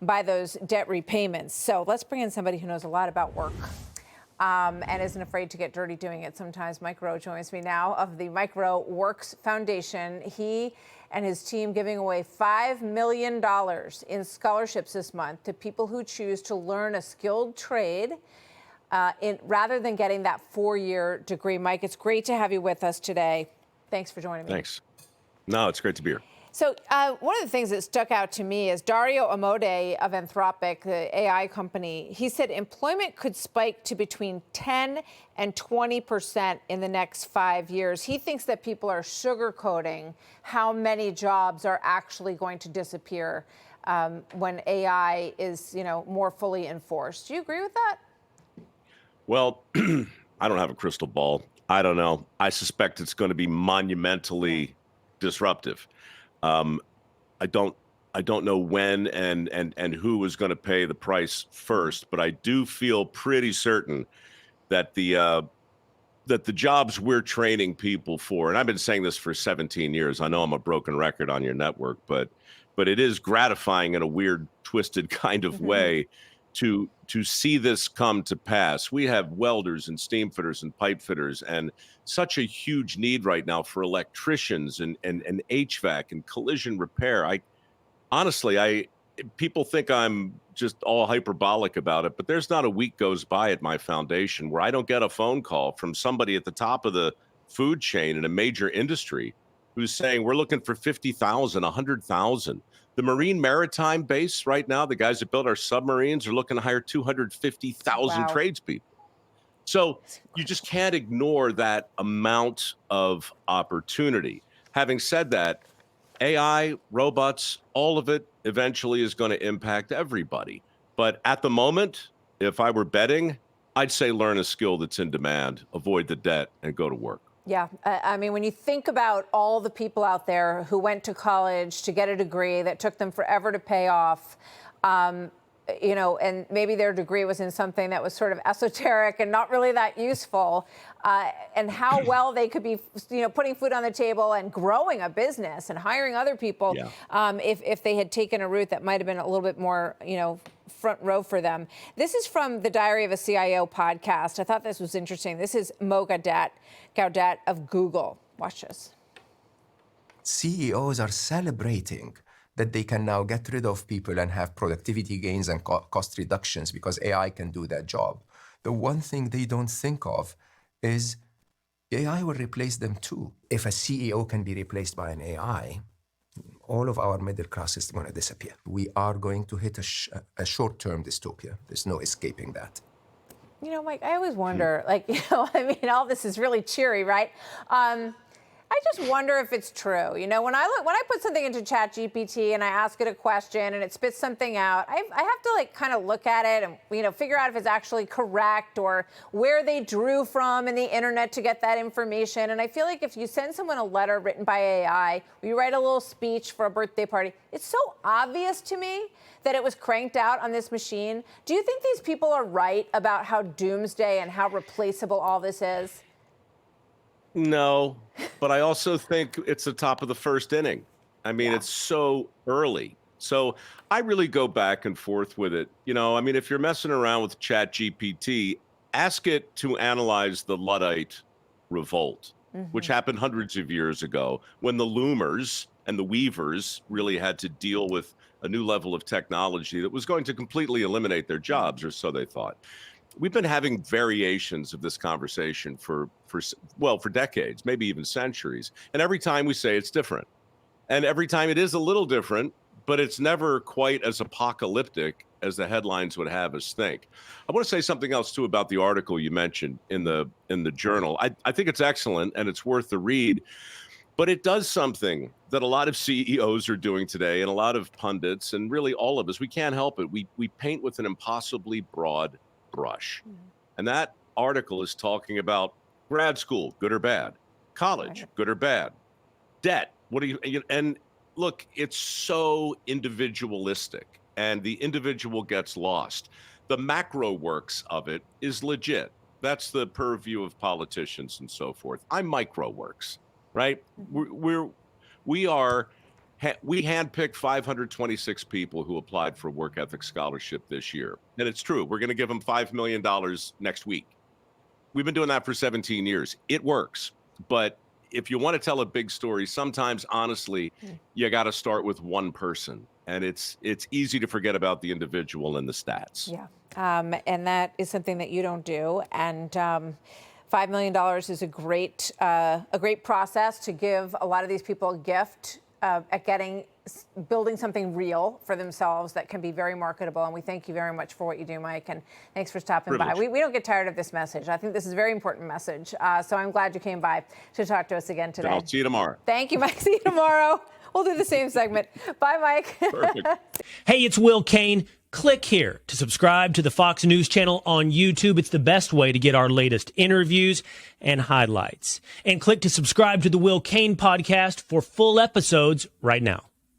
by those debt repayments. So let's bring in somebody who knows a lot about work and isn't afraid to get dirty doing it sometimes. Mike Rowe joins me now of the Mike Rowe Works Foundation. He and his team giving away $5 million in scholarships this month to people who choose to learn a skilled trade rather than getting that 4-year degree. Mike, it's great to have you with us today. Thanks for joining me. Thanks. No, it's great to be here. So one of the things that stuck out to me is Dario Amodei of Anthropic, the AI company. He said employment could spike to between 10 and 20% in the next 5 years. He thinks that people are sugarcoating how many jobs are actually going to disappear when AI is, more fully enforced. Do you agree with that? Well, I don't have a crystal ball. I don't know. I suspect it's going to be monumentally disruptive. I don't know when and who is going to pay the price first, but I do feel pretty certain that the jobs we're training people for, and I've been saying this for 17 years. I know I'm a broken record on your network, but it is gratifying in a weird, twisted kind of way to see this come to pass. We have welders and steam fitters and pipe fitters, and such a huge need right now for electricians and HVAC and collision repair. People think I'm just all hyperbolic about it, but there's not a week goes by at my foundation where I don't get a phone call from somebody at the top of the food chain in a major industry who's saying, we're looking for 50,000, 100,000. The Marine Maritime Base right now, the guys that build our submarines are looking to hire 250,000 tradespeople. So you just can't ignore that amount of opportunity. Having said that, AI, robots, all of it eventually is going to impact everybody. But at the moment, if I were betting, I'd say learn a skill that's in demand, avoid the debt, and go to work. Yeah, I mean, when you think about all the people out there who went to college to get a degree that took them forever to pay off, and maybe their degree was in something that was sort of esoteric and not really that useful, and how well they could be, putting food on the table and growing a business and hiring other people, if they had taken a route that might have been a little bit more, front row for them. This is from the Diary of a CIO podcast. I thought this was interesting. This is Mo Gaudet of Google. Watch this. CEOs are celebrating that they can now get rid of people and have productivity gains and cost reductions because AI can do that job. The one thing they don't think of is AI will replace them too. If a CEO can be replaced by an AI, all of our middle class is going to disappear. We are going to hit a short-term dystopia. There's no escaping that. Mike, I always wonder, all this is really cheery, right? I just wonder if it's true. When I put something into ChatGPT and I ask it a question and it spits something out, I have to kind of look at it and figure out if it's actually correct or where they drew from in the internet to get that information. And I feel like if you send someone a letter written by AI, or you write a little speech for a birthday party, it's so obvious to me that it was cranked out on this machine. Do you think these people are right about how doomsday and how replaceable all this is? No, but I also think it's the top of the first inning. I mean, it's so early. So I really go back and forth with it. If you're messing around with ChatGPT, ask it to analyze the Luddite revolt, which happened hundreds of years ago when the loomers and the weavers really had to deal with a new level of technology that was going to completely eliminate their jobs, or so they thought. We've been having variations of this conversation for decades, maybe even centuries. And every time we say it's different. And every time it is a little different, but it's never quite as apocalyptic as the headlines would have us think. I want to say something else, too, about the article you mentioned in the journal. I think it's excellent and it's worth the read. But it does something that a lot of CEOs are doing today and a lot of pundits and really all of us. We can't help it. We paint with an impossibly broad brush. And that article is talking about grad school, good or bad, college, good or bad, debt. And look, it's so individualistic and the individual gets lost. The macro works of it is legit. That's the purview of politicians and so forth. I'm micro works, right? We are We handpicked 526 people who applied for a work ethic scholarship this year. And it's true. We're going to give them $5 million next week. We've been doing that for 17 years. It works. But if you want to tell a big story, sometimes, honestly, you got to start with one person. And it's easy to forget about the individual and the stats. Yeah. And that is something that you don't do. And $5 million is a great process to give a lot of these people a gift at building something real for themselves that can be very marketable. And we thank you very much for what you do, Mike. And thanks for stopping by. We don't get tired of this message. I think this is a very important message. So I'm glad you came by to talk to us again today. And I'll see you tomorrow. Thank you, Mike. See you tomorrow. We'll do the same segment. Bye, Mike. Perfect. Hey, it's Will Cain. Click here to subscribe to the Fox News channel on YouTube. It's the best way to get our latest interviews and highlights. And click to subscribe to the Will Cain podcast for full episodes right now.